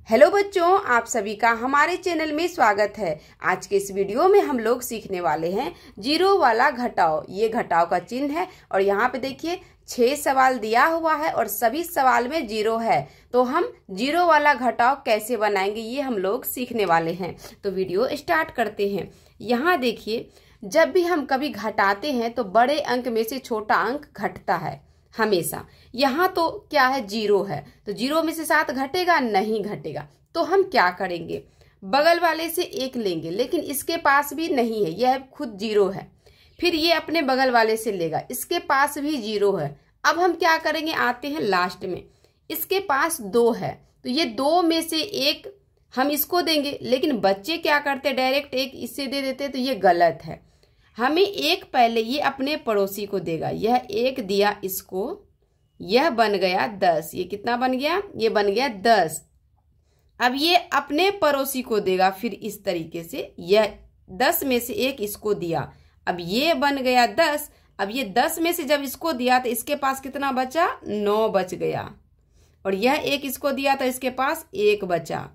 Hello बच्चों, आप सभी का हमारे चैनल में स्वागत है। आज के इस वीडियो में हम लोग सीखने वाले हैं जीरो वाला घटाव। ये घटाव का चिन्ह है और यहाँ पे देखिए 6 सवाल दिया हुआ है और सभी सवाल में जीरो है। तो हम जीरो वाला घटाव कैसे बनाएंगे ये हम लोग सीखने वाले हैं। तो वीडियो स्टार्ट करते हैं। यहाँ देखिए, जब भी हम कभी घटाते हैं तो बड़े अंक में से छोटा अंक घटता है हमेशा। यहाँ तो क्या है, जीरो है, तो जीरो में से 7 घटेगा? नहीं घटेगा। तो हम क्या करेंगे, बगल वाले से 1 लेंगे, लेकिन इसके पास भी नहीं है, यह खुद जीरो है। फिर ये अपने बगल वाले से लेगा, इसके पास भी जीरो है। अब हम क्या करेंगे, आते हैं लास्ट में, इसके पास 2 है, तो ये 2 में से 1 हम इसको देंगे। लेकिन बच्चे क्या करते, डायरेक्ट 1 इससे दे देते, तो ये गलत है। हमें 1 पहले ये अपने पड़ोसी को देगा। यह 1 दिया इसको, यह बन गया 10। ये कितना बन गया, ये बन गया 10। अब ये अपने पड़ोसी को देगा, फिर इस तरीके से यह 10 में से 1 इसको दिया। अब ये बन गया 10। अब ये 10 में से जब इसको दिया तो इसके पास कितना बचा, 9 बच गया। और यह 1 इसको दिया तो इसके पास 1 बचा।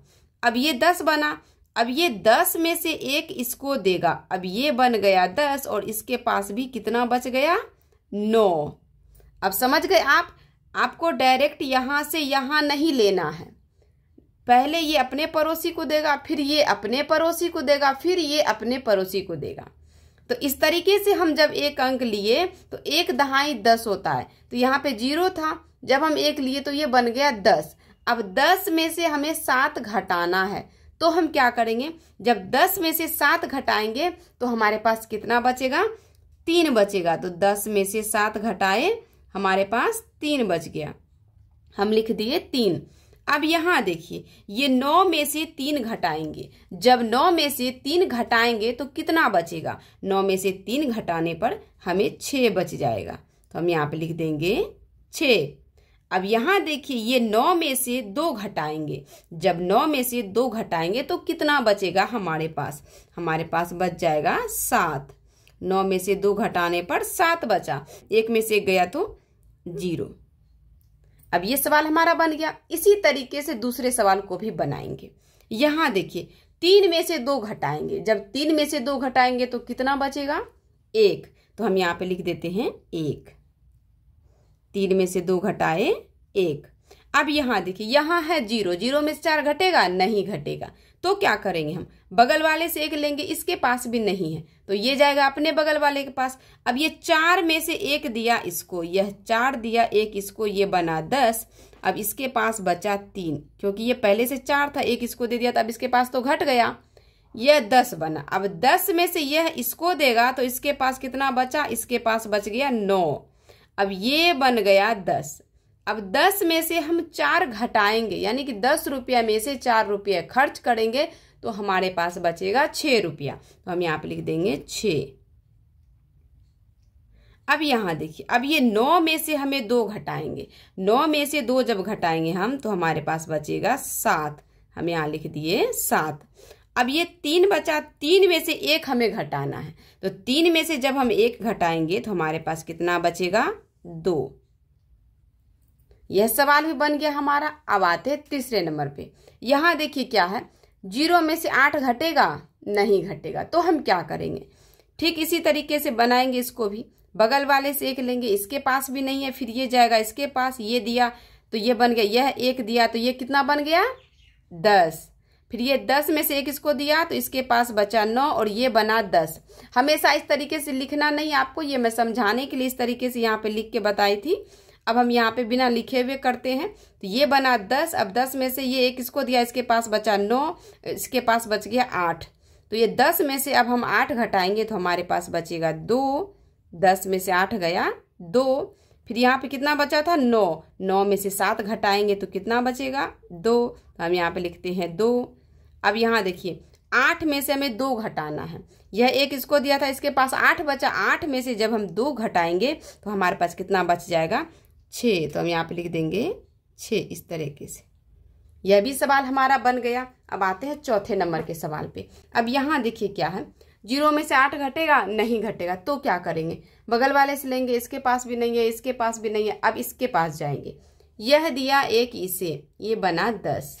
अब ये 10 बना। अब ये 10 में से 1 इसको देगा। अब ये बन गया 10 और इसके पास भी कितना बच गया, 9। अब समझ गए आप? आपको डायरेक्ट यहां से यहां नहीं लेना है। पहले ये अपने पड़ोसी को देगा, फिर ये अपने पड़ोसी को देगा, फिर ये अपने पड़ोसी को देगा। तो इस तरीके से हम जब एक अंक लिए तो 1 दहाई 10 होता है। तो यहाँ पे 0 था, जब हम 1 लिए तो ये बन गया 10। अब 10 में से हमें 7 घटाना है, तो हम क्या करेंगे, जब 10 में से 7 घटाएंगे तो हमारे पास कितना बचेगा, 3 बचेगा। तो 10 में से 7 घटाए, हमारे पास 3 बच गया, हम लिख दिए 3। अब यहाँ देखिए, ये 9 में से 3 घटाएंगे। जब 9 में से 3 घटाएंगे तो कितना बचेगा, 9 में से 3 घटाने पर हमें 6 बच जाएगा। तो हम यहाँ पे लिख देंगे 6। अब यहाँ देखिए, ये 9 में से 2 घटाएंगे। जब 9 में से 2 घटाएंगे तो कितना बचेगा हमारे पास बच जाएगा 7। 9 में से 2 घटाने पर 7 बचा, 1 में से गया तो 0। अब ये सवाल हमारा बन गया। इसी तरीके से दूसरे सवाल को भी बनाएंगे। यहाँ देखिए, 3 में से 2 घटाएंगे। जब 3 में से 2 घटाएंगे तो कितना बचेगा, 1। तो हम यहाँ पे लिख देते हैं 1। 3 में से 2 घटाए 1। अब यहाँ देखिए, यहाँ है 0, 0 में से 4 घटेगा? नहीं घटेगा। तो क्या करेंगे, हम बगल वाले से 1 लेंगे, इसके पास भी नहीं है, तो ये जाएगा अपने बगल वाले के पास। अब ये 4 में से 1 दिया इसको, यह 4 दिया 1 इसको, ये बना 10। अब इसके पास बचा 3, क्योंकि ये पहले से 4 था, 1 इसको दे दिया, तो अब इसके पास तो घट गया, यह 10 बना। अब 10 में से यह इसको देगा तो इसके पास कितना बचा, इसके पास बच गया 9। अब ये बन गया 10। अब 10 में से हम 4 घटाएंगे, यानी कि 10 रुपया में से 4 रुपये खर्च करेंगे तो हमारे पास बचेगा 6 रुपया। तो हम यहाँ पे लिख देंगे 6। अब यहाँ देखिए, अब ये 9 में से हमें 2 घटाएंगे। 9 में से 2 जब घटाएंगे हम तो हमारे पास बचेगा 7। हम यहाँ लिख दिए 7। अब ये 3 बचा, 3 में से 1 हमें घटाना है, तो 3 में से जब हम 1 घटाएंगे तो हमारे पास कितना बचेगा, 2। यह सवाल भी बन गया हमारा। अब आते हैं तीसरे नंबर पे। यहाँ देखिए क्या है, 0 में से 8 घटेगा? नहीं घटेगा। तो हम क्या करेंगे, ठीक इसी तरीके से बनाएंगे इसको भी। बगल वाले से 1 लेंगे, इसके पास भी नहीं है, फिर ये जाएगा इसके पास, ये दिया तो ये बन गया, यह 1 दिया तो ये कितना बन गया, 10। फिर ये 10 में से 1 इसको दिया तो इसके पास बचा 9 और ये बना 10। हमेशा इस तरीके से लिखना नहीं आपको, ये मैं समझाने के लिए इस तरीके से यहाँ पे लिख के बताई थी। अब हम यहाँ पे बिना लिखे हुए करते हैं। तो ये बना 10। अब 10 में से ये 1 इसको दिया, इसके पास बचा 9, इसके पास बच गया 8। तो ये 10 में से अब हम 8 घटाएंगे तो हमारे पास बचेगा 2। 10 में से 8 गया 2। फिर यहाँ पे कितना बचा था, 9। 9 में से 7 घटाएंगे तो कितना बचेगा, 2। तो हम यहाँ पे लिखते हैं 2। अब यहाँ देखिए, 8 में से हमें 2 घटाना है। यह 1 इसको दिया था, इसके पास 8 बचा। 8 में से जब हम 2 घटाएंगे तो हमारे पास कितना बच जाएगा, 6। तो हम यहाँ पे लिख देंगे 6 इस तरीके से। यह भी सवाल हमारा बन गया। अब आते हैं चौथे नंबर के सवाल पे। अब यहाँ देखिए क्या है, 0 में से 8 घटेगा? नहीं घटेगा। तो क्या करेंगे, बगल वाले से लेंगे, इसके पास भी नहीं है, इसके पास भी नहीं है, अब इसके पास जाएंगे। यह दिया 1 इसे, ये बना 10।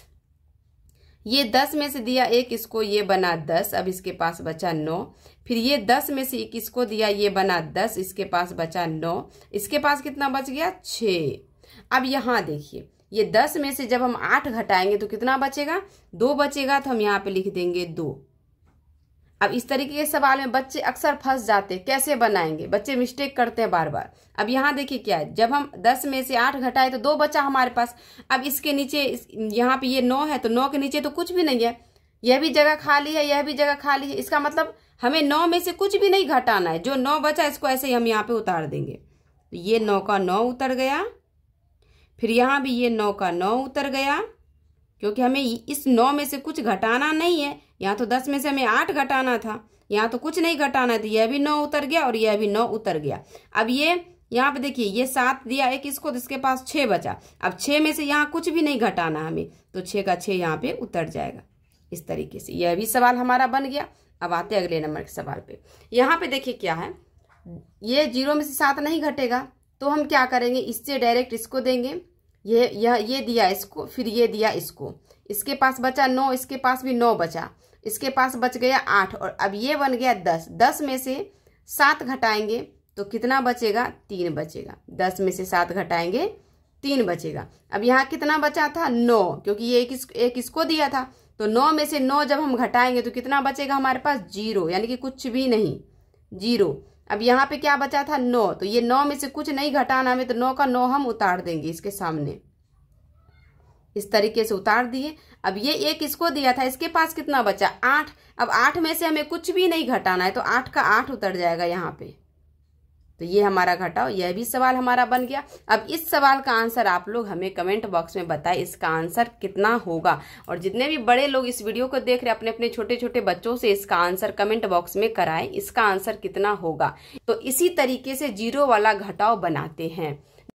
ये 10 में से दिया 1 इसको, ये बना 10, अब इसके पास बचा 9। फिर ये 10 में से 1 इसको दिया, ये बना 10, इसके पास बचा 9, इसके पास कितना बच गया 6। अब यहाँ देखिए ये 10 में से जब हम 8 घटाएंगे तो कितना बचेगा, 2 बचेगा, तो हम यहाँ पे लिख देंगे 2। अब इस तरीके के सवाल में बच्चे अक्सर फंस जाते हैं, कैसे बनाएंगे, बच्चे मिस्टेक करते हैं बार बार। अब यहाँ देखिए क्या है, जब हम 10 में से 8 घटाए तो 2 बचा हमारे पास। अब इसके नीचे यहाँ पे ये 9 है, तो 9 के नीचे तो कुछ भी नहीं है, यह भी जगह खाली है, यह भी जगह खाली है। इसका मतलब हमें 9 में से कुछ भी नहीं घटाना है, जो 9 बचा इसको ऐसे ही हम यहाँ पे उतार देंगे। तो ये 9 का 9 उतर गया, फिर यहाँ भी ये 9 का 9 उतर गया, क्योंकि हमें इस 9 में से कुछ घटाना नहीं है। यहाँ तो 10 में से हमें 8 घटाना था, यहाँ तो कुछ नहीं घटाना था। यह भी 9 उतर गया और यह भी 9 उतर गया। अब ये यहाँ पे देखिए ये 7 दिया 1 इसको, तो इसके पास 6 बचा। अब 6 में से यहाँ कुछ भी नहीं घटाना हमें, तो 6 का 6 यहाँ पे उतर जाएगा। इस तरीके से यह भी सवाल हमारा बन गया। अब आते हैं अगले नंबर के सवाल पे। यहाँ पे देखिए क्या है, ये 0 में से 7 नहीं घटेगा, तो हम क्या करेंगे, इससे डायरेक्ट इसको देंगे। ये दिया इसको, फिर ये दिया इसको, इसके पास बचा 9, इसके पास भी 9 बचा, इसके पास बच गया 8, और अब ये बन गया 10। 10 में से 7 घटाएंगे तो कितना बचेगा, 3 बचेगा। 10 में से 7 घटाएंगे 3 बचेगा। अब यहाँ कितना बचा था, 9, क्योंकि ये एक इसको दिया था, तो 9 में से 9 जब हम घटाएंगे तो कितना बचेगा हमारे पास, 0, यानी कि कुछ भी नहीं, 0। अब यहाँ पे क्या बचा था, 9, तो ये 9 में से कुछ नहीं घटाना हमें, तो 9 का 9 हम उतार देंगे इसके सामने। इस तरीके से उतार दिए। अब ये 1 इसको दिया था, इसके पास कितना बचा, 8। अब 8 में से हमें कुछ भी नहीं घटाना है, तो 8 का 8 उतर जाएगा यहाँ पे। तो ये हमारा घटाओ, यह भी सवाल हमारा बन गया। अब इस सवाल का आंसर आप लोग हमें कमेंट बॉक्स में बताएं, इसका आंसर कितना होगा। और जितने भी बड़े लोग इस वीडियो को देख रहे हैं, अपने अपने छोटे छोटे बच्चों से इसका आंसर कमेंट बॉक्स में कराएं, इसका आंसर कितना होगा। तो इसी तरीके से 0 वाला घटाव बनाते हैं।